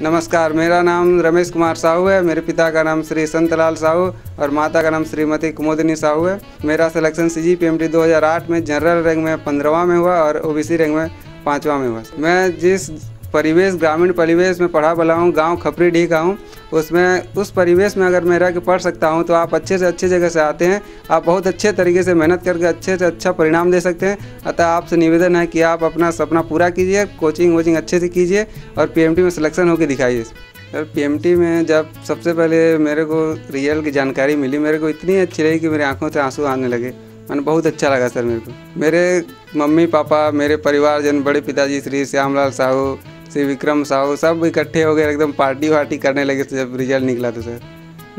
नमस्कार, मेरा नाम रमेश कुमार साहू है। मेरे पिता का नाम श्री संतलाल साहू और माता का नाम श्रीमती कुमुदिनी साहू है। मेरा सिलेक्शन CGPMT 2008 में जनरल रैंक में 15वां में हुआ और OBC रैंक में 5वां में हुआ। मैं जिस ग्रामीण परिवेश में पढ़ा बला हूँ, गाँव खपरीडीह का हूँ, उस परिवेश में अगर मैं रह के पढ़ सकता हूँ तो आप अच्छे से अच्छे जगह से आते हैं। आप बहुत अच्छे तरीके से मेहनत करके अच्छे से अच्छा परिणाम दे सकते हैं। अतः आपसे निवेदन है कि आप अपना सपना पूरा कीजिए, कोचिंग अच्छे से कीजिए और PMT में सिलेक्शन होकर दिखाइए। सर, PMT में जब सबसे पहले मेरे को रिजल्ट की जानकारी मिली, मेरे को इतनी अच्छी लगी कि मेरे आंखों से आंसू आने लगे। मैंने बहुत अच्छा लगा सर मेरे को। मेरे मम्मी पापा, मेरे परिवारजन, बड़े पिताजी श्री श्यामलाल साहू, श्री विक्रम साहू, सब इकट्ठे हो गए, एकदम पार्टी करने लगे जब रिजल्ट निकला। तो सर,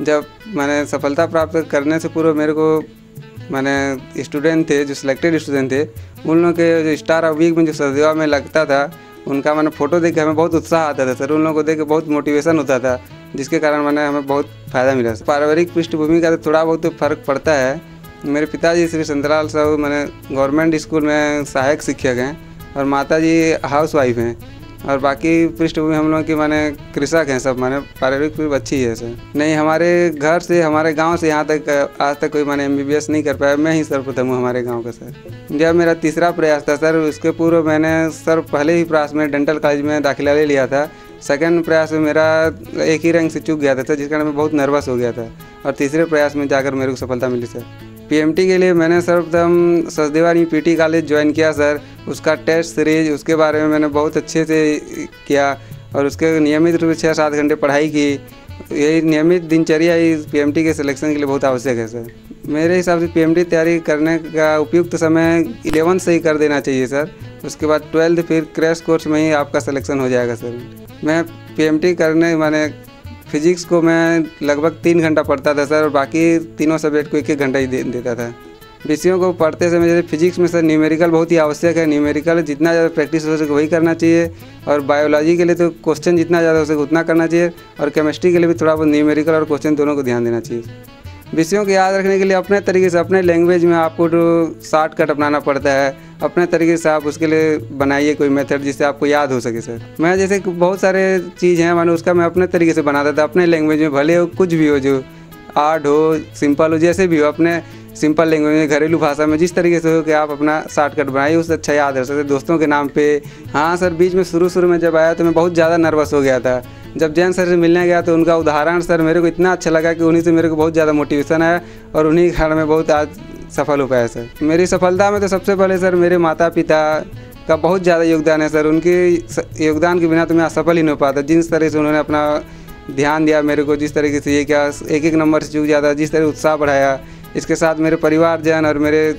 जब मैंने सफलता प्राप्त करने से पूर्व मेरे को मैंने स्टूडेंट थे, जो सिलेक्टेड स्टूडेंट थे, उन लोगों के जो स्टार ऑफ वीक में जो सदैवा में लगता था, उनका मैंने फ़ोटो देख के हमें बहुत उत्साह आता था सर। उन लोगों को देख के बहुत मोटिवेशन होता था, जिसके कारण हमें बहुत फ़ायदा मिला। पारिवारिक पृष्ठभूमि का तो थोड़ा बहुत फ़र्क पड़ता है। मेरे पिताजी श्री संतलाल साहू मैंने गवर्नमेंट स्कूल में सहायक शिक्षक हैं और माताजी हाउसवाइफ हैं, और बाकी पृष्ठभूमि हम लोगों की कृषक हैं सब। पारिवारिक भी अच्छी है सर। नहीं, हमारे घर से, हमारे गांव से यहाँ तक आज तक कोई MBBS नहीं कर पाया। मैं ही सर्वप्रथम हूँ हमारे गांव का सर। जब मेरा तीसरा प्रयास था सर, उसके पूर्व मैंने सर पहले ही प्रयास में डेंटल कॉलेज में दाखिला ले लिया था। सेकंड प्रयास में मेरा एक ही रैंक से चूक गया था सर, जिस कारण मैं बहुत नर्वस हो गया था, और तीसरे प्रयास में जाकर मेरे को सफलता मिली सर। PMT के लिए मैंने सर्वप्रथम सचदेवा PT कॉलेज ज्वाइन किया सर। उसका टेस्ट सीरीज, उसके बारे में मैंने बहुत अच्छे से किया और उसके नियमित रूप से 6-7 घंटे पढ़ाई की। यही नियमित दिनचर्या ही PMT के सिलेक्शन के लिए बहुत आवश्यक है सर। मेरे हिसाब से PMT तैयारी करने का उपयुक्त समय 11th से ही कर देना चाहिए सर। उसके बाद 12th फिर क्रैश कोर्स में ही आपका सिलेक्शन हो जाएगा सर। मैं PMT करने फिजिक्स को मैं लगभग 3 घंटा पढ़ता था सर, और बाकी तीनों सब्जेक्ट को 1-1 घंटा ही देता था। विषयों को पढ़ते समय जैसे फिजिक्स में सर न्यूमेरिकल बहुत ही आवश्यक है। न्यूमेरिकल जितना ज़्यादा प्रैक्टिस हो सके वही करना चाहिए, और बायोलॉजी के लिए तो क्वेश्चन जितना ज़्यादा हो सके उतना करना चाहिए, और केमिस्ट्री के लिए भी थोड़ा बहुत न्यूमेरिकल और क्वेश्चन दोनों को ध्यान देना चाहिए। विषयों को याद रखने के लिए अपने तरीके से, अपने लैंग्वेज में आपको शॉर्टकट अपनाना पड़ता है। अपने तरीके से आप उसके लिए बनाइए कोई मेथड जिससे आपको याद हो सके सर। मैं जैसे बहुत सारे चीज़ हैं उसका मैं अपने तरीके से बनाता था, अपने लैंग्वेज में, भले हो कुछ भी हो, जो आर्ट हो, सिंपल हो, जैसे भी हो, अपने सिंपल लैंग्वेज में, घरेलू भाषा में, जिस तरीके से हो कि आप अपना शॉर्टकट बनाइए, उससे अच्छा याद रह सकते। दोस्तों के नाम पे, हाँ सर, बीच में शुरू में जब आया तो मैं बहुत ज़्यादा नर्वस हो गया था। जब जैन सर से मिलने गया तो उनका उदाहरण सर मेरे को इतना अच्छा लगा कि उन्हीं से मेरे को बहुत ज़्यादा मोटिवेशन आया, और उन्हीं के कारण मैं बहुत आज सफल हो पाया सर। मेरी सफलता में तो सबसे पहले सर मेरे माता पिता का बहुत ज़्यादा योगदान है सर। उनके योगदान के बिना तो मैं असफल ही नहीं हो पाता। जिस तरह से उन्होंने अपना ध्यान दिया मेरे को, जिस तरीके से ये क्या 1-1 नंबर से चूक जाता, जिस तरह उत्साह बढ़ाया, इसके साथ मेरे परिवारजन और मेरे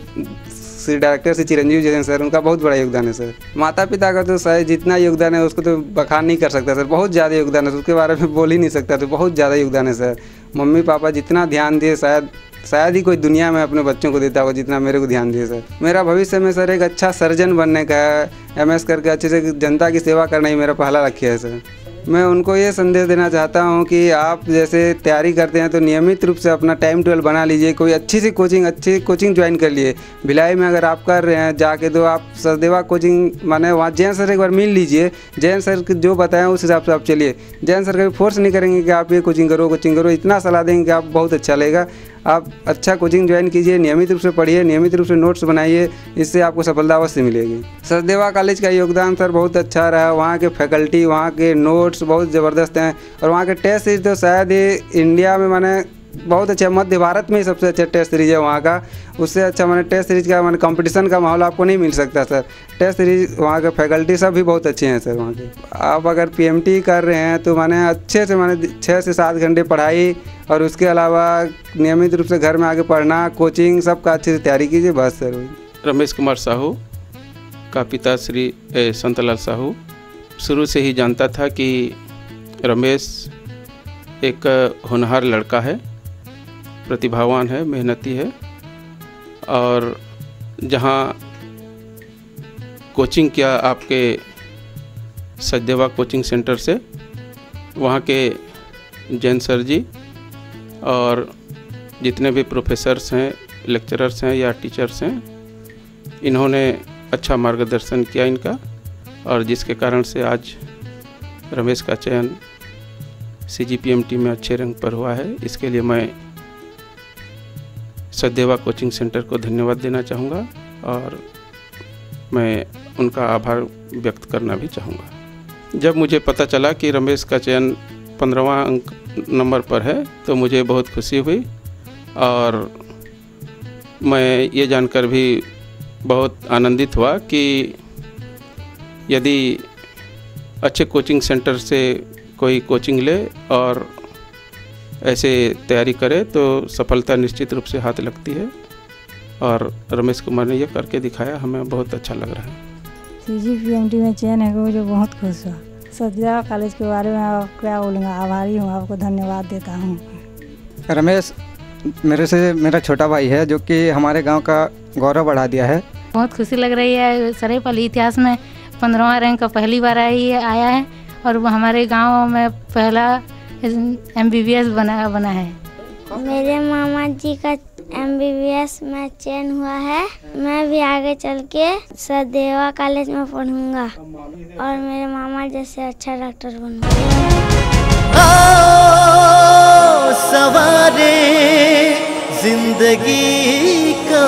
श्री डायरेक्टर श्री चिरंजीव जैन सर, उनका बहुत बड़ा योगदान है सर। माता पिता का तो शायद जितना योगदान है उसको तो बखान नहीं कर सकता सर। बहुत ज़्यादा योगदान है, उसके बारे में बोल ही नहीं सकता, तो बहुत ज़्यादा योगदान है सर। मम्मी पापा जितना ध्यान दिए शायद ही कोई दुनिया में अपने बच्चों को देता होगा जितना मेरे को ध्यान दिए सर। मेरा भविष्य में सर एक अच्छा सर्जन बनने का है। MS करके अच्छे से जनता की सेवा करना ही मेरा पहला लक्ष्य है सर। मैं उनको ये संदेश देना चाहता हूँ कि आप जैसे तैयारी करते हैं तो नियमित रूप से अपना टाइम टेबल बना लीजिए। कोई अच्छी कोचिंग ज्वाइन कर लिए। भिलाई में अगर आप कर रहे हैं जाके, तो आप सचदेवा कोचिंग वहाँ जैन सर एक बार मिल लीजिए। जैन सर जो बताएं उस हिसाब से आप चलिए। जैन सर कभी फोर्स नहीं करेंगे कि आप ये कोचिंग करो, इतना सलाह देंगे कि आप बहुत अच्छा लगेगा। आप अच्छा कोचिंग ज्वाइन कीजिए, नियमित रूप से पढ़िए, नियमित रूप से नोट्स बनाइए, इससे आपको सफलता अवश्य मिलेगी। सचदेवा कॉलेज का योगदान सर बहुत अच्छा रहा। वहाँ के फैकल्टी, वहाँ के नोट्स बहुत ज़बरदस्त हैं, और वहाँ के टेस्ट सीरीज तो शायद ही इंडिया में बहुत अच्छा, मध्य भारत में ही सबसे अच्छा टेस्ट सीरीज है वहाँ का। उससे अच्छा टेस्ट सीरीज का कंपटीशन का माहौल आपको नहीं मिल सकता सर। टेस्ट सीरीज, वहाँ के फैकल्टी सब भी बहुत अच्छे हैं सर वहाँ के। आप अगर PMT कर रहे हैं तो अच्छे से 6 से 7 घंटे पढ़ाई, और उसके अलावा नियमित रूप से घर में आके पढ़ना, कोचिंग, सबका अच्छे से तैयारी कीजिए, बस सर। रमेश कुमार साहू का पिता श्री संतलाल साहू शुरू से ही जानता था कि रमेश एक होनहार लड़का है, प्रतिभावान है, मेहनती है, और जहाँ कोचिंग किया आपके सचदेवा कोचिंग सेंटर से, वहाँ के जैन सर जी और जितने भी प्रोफेसर्स हैं, लेक्चरर्स हैं या टीचर्स हैं, इन्होंने अच्छा मार्गदर्शन किया इनका, और जिसके कारण से आज रमेश का चयन CGPMT में अच्छे रैंक पर हुआ है। इसके लिए मैं सदैवा कोचिंग सेंटर को धन्यवाद देना चाहूँगा और मैं उनका आभार व्यक्त करना भी चाहूँगा। जब मुझे पता चला कि रमेश का चयन 15वां अंक नंबर पर है तो मुझे बहुत खुशी हुई और मैं ये जानकर भी बहुत आनंदित हुआ कि यदि अच्छे कोचिंग सेंटर से कोई कोचिंग ले और ऐसे तैयारी करे तो सफलता निश्चित रूप से हाथ लगती है और रमेश कुमार ने यह करके दिखाया, हमें बहुत अच्छा लग रहा है। CGPMT में चयन है मुझे बहुत खुश हुआ। सदैवा कॉलेज के बारे में आप क्या बोलूँगा, आभारी हूँ, आपको धन्यवाद देता हूँ। रमेश मेरे से मेरा छोटा भाई है जो कि हमारे गांव का गौरव बढ़ा दिया है। बहुत खुशी लग रही है। सरायपाली इतिहास में 15वां रैंक का पहली बार आया है और वो हमारे गांव में पहला MBBS बना है। मेरे मामा जी का MBBS में चयन हुआ है। मैं भी आगे चल के सदैवा कॉलेज में पढ़ूंगा और मेरे मामा जैसे अच्छा डॉक्टर बनूंगा। सवारे जिंदगी को